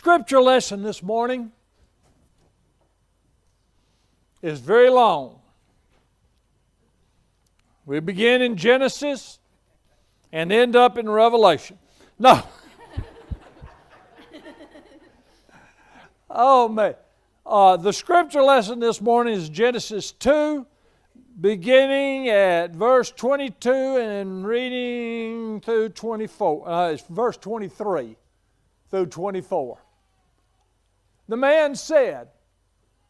scripture lesson this morning is very long. We begin in Genesis and end up in Revelation. No. Oh, man. The scripture lesson this morning is Genesis 2, beginning at verse 22 and reading through 24. It's verse 23 through 24. The man said,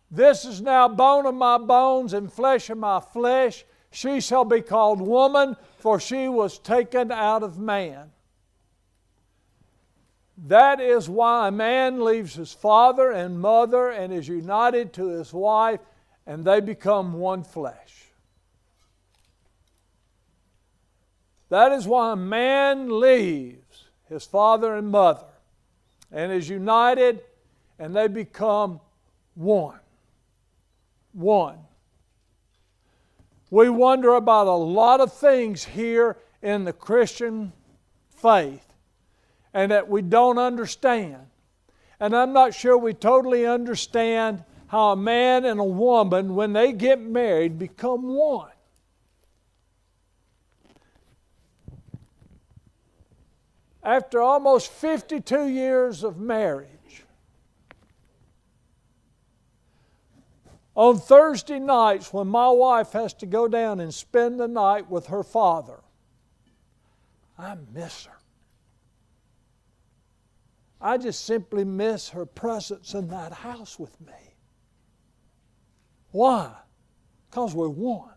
"This is now bone of my bones and flesh of my flesh. She shall be called woman, for she was taken out of man." That is why a man leaves his father and mother and is united to his wife, and they become one flesh. That is why a man leaves his father and mother and is united, and they become one. One. We wonder about a lot of things here in the Christian faith and that we don't understand. And I'm not sure we totally understand how a man and a woman, when they get married, become one. After almost 52 years of marriage, on Thursday nights when my wife has to go down and spend the night with her father, I miss her. I just simply miss her presence in that house with me. Why? Because we're one.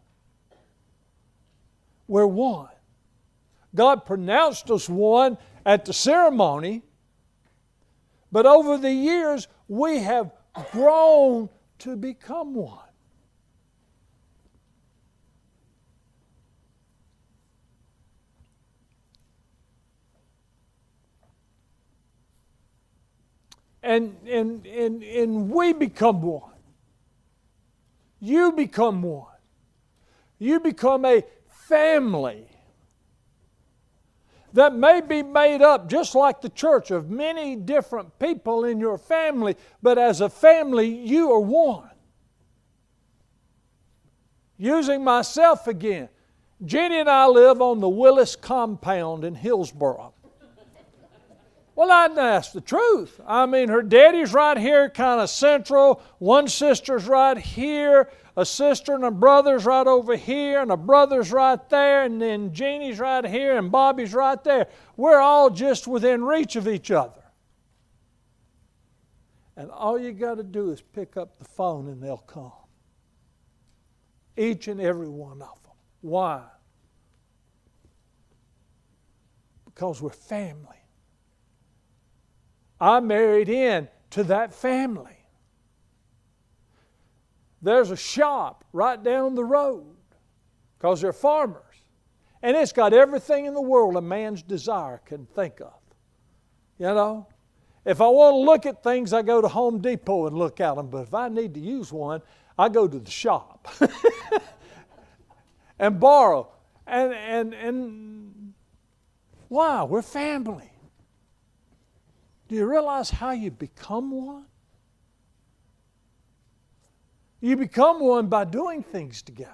We're one. God pronounced us one at the ceremony, but over the years we have grown to become one. And we become one. You become one. You become a family that may be made up, just like the church, of many different people in your family, but as a family, you are one. Using myself again, Jenny and I live on the Willis compound in Hillsboro. Well, that's the truth. I mean, her daddy's right here, kind of central. One sister's right here. A sister and a brother's right over here, and a brother's right there, and then Jeannie's right here, and Bobby's right there. We're all just within reach of each other. And all you got to do is pick up the phone and they'll come. Each and every one of them. Why? Because we're family. I married in to that family. There's a shop right down the road because they're farmers. And it's got everything in the world a man's desire can think of. You know? If I want to look at things, I go to Home Depot and look at them. But if I need to use one, I go to the shop and borrow. And why? We're family. Do you realize how you become one? You become one by doing things together.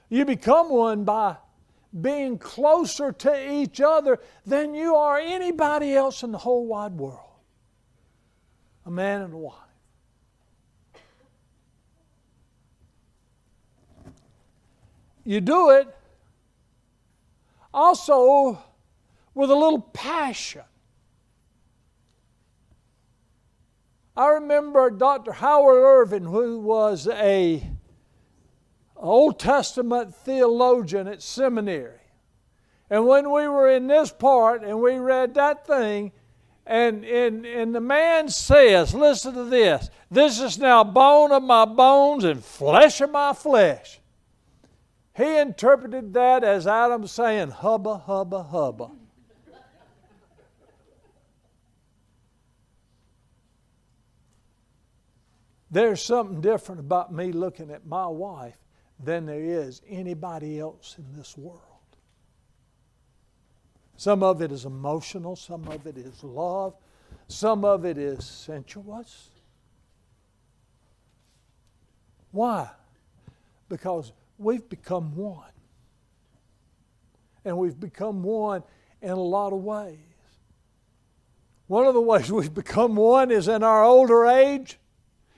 You become one by being closer to each other than you are anybody else in the whole wide world. A man and a wife. You do it also with a little passion. I remember Dr. Howard Irvin, who was an Old Testament theologian at seminary. And when we were in this part and we read that thing, and the man says, listen to this, "This is now bone of my bones and flesh of my flesh." He interpreted that as Adam saying, "Hubba, hubba, hubba." There's something different about me looking at my wife than there is anybody else in this world. Some of it is emotional, some of it is love, Some of it is sensuous. Why? Because we've become one. And we've become one in a lot of ways. One of the ways we've become one is in our older age,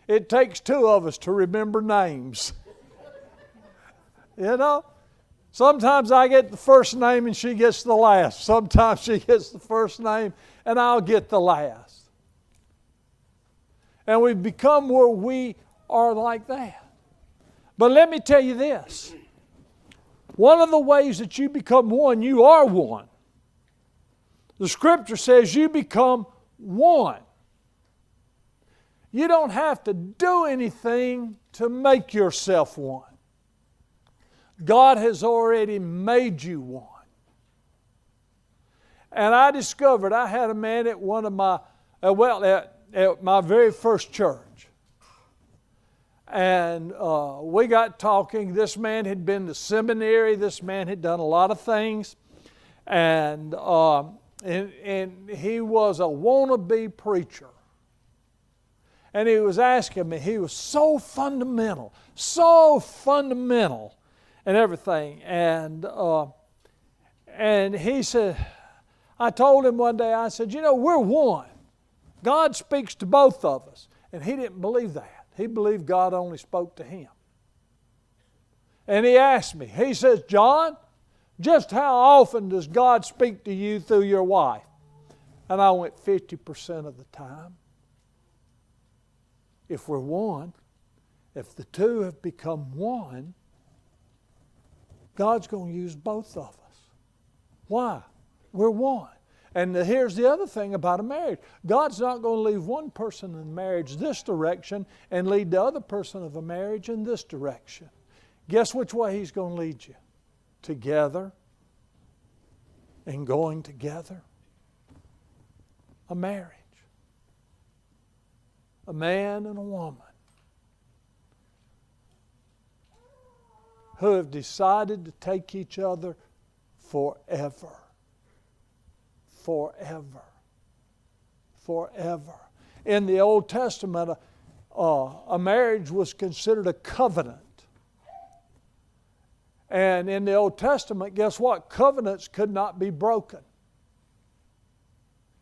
it takes two of us to remember names. You know? Sometimes I get the first name and she gets the last. Sometimes she gets the first name and I'll get the last. And we've become where we are like that. But let me tell you this. One of the ways that you become one, you are one. The Scripture says you become one. You don't have to do anything to make yourself one. God has already made you one. And I discovered, I had a man at one of my, at my very first church. And we got talking. This man had been to seminary. This man had done a lot of things. And he was a wannabe preacher. And he was asking me, he was so fundamental and everything. And he said, I told him one day, I said, you know, we're one. God speaks to both of us. And he didn't believe that. He believed God only spoke to him. And he asked me, he says, John, just how often does God speak to you through your wife? And I went, 50% of the time. If we're one, if the two have become one, God's going to use both of us. Why? We're one. And here's the other thing about a marriage. God's not going to leave one person in marriage this direction and lead the other person of a marriage in this direction. Guess which way He's going to lead you? Together and going together. A marriage. A man and a woman who have decided to take each other forever. Forever. Forever. In the Old Testament, a marriage was considered a covenant. And in the Old Testament, guess what? Covenants could not be broken.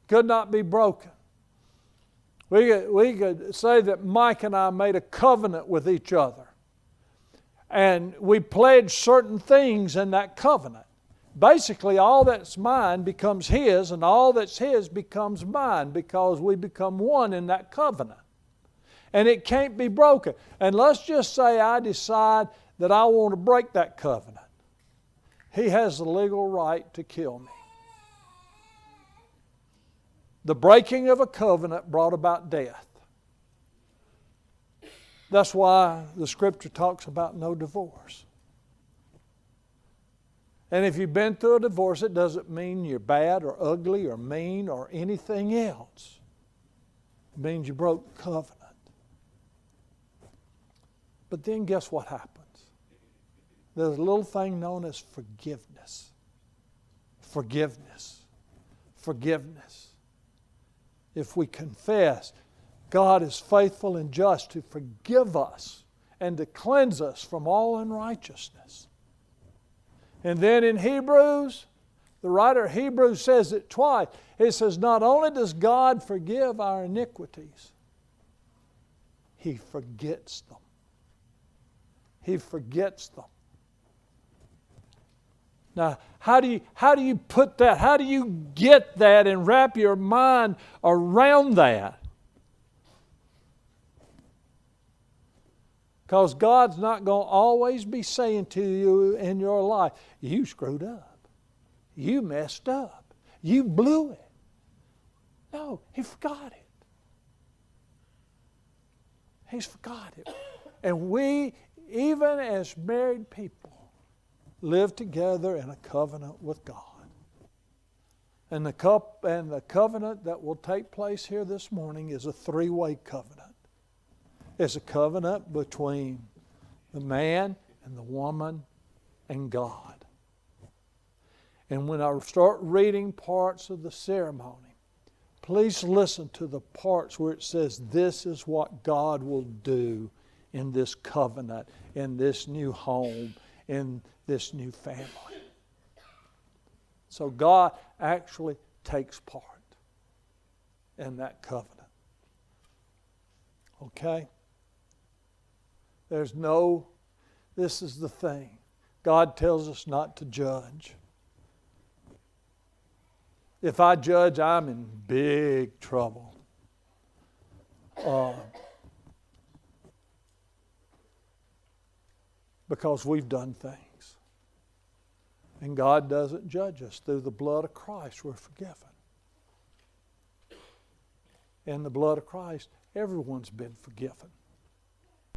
Could not be broken. We could say that Mike and I made a covenant with each other. And we pledged certain things in that covenant. Basically, all that's mine becomes his, and all that's his becomes mine because we become one in that covenant. And it can't be broken. And let's just say I decide that I want to break that covenant. He has the legal right to kill me. The breaking of a covenant brought about death. That's why the Scripture talks about no divorce. And if you've been through a divorce, it doesn't mean you're bad or ugly or mean or anything else. It means you broke covenant. But then guess what happens? There's a little thing known as forgiveness. Forgiveness. Forgiveness. If we confess, God is faithful and just to forgive us and to cleanse us from all unrighteousness. And then in Hebrews, the writer of Hebrews says it twice. It says, not only does God forgive our iniquities, He forgets them. He forgets them. Now, how do you put that? How do you get that and wrap your mind around that? Because God's not going to always be saying to you in your life, you screwed up. You messed up. You blew it. No, He forgot it. He's forgot it. And we, even as married people, live together in a covenant with God. And the covenant that will take place here this morning is a three-way covenant. It's a covenant between the man and the woman and God. And when I start reading parts of the ceremony, please listen to the parts where it says this is what God will do in this covenant, in this new home, in this new family. So God actually takes part in that covenant. Okay? This is the thing. God tells us not to judge. If I judge, I'm in big trouble. Because we've done things. And God doesn't judge us. Through the blood of Christ, we're forgiven. In the blood of Christ, everyone's been forgiven.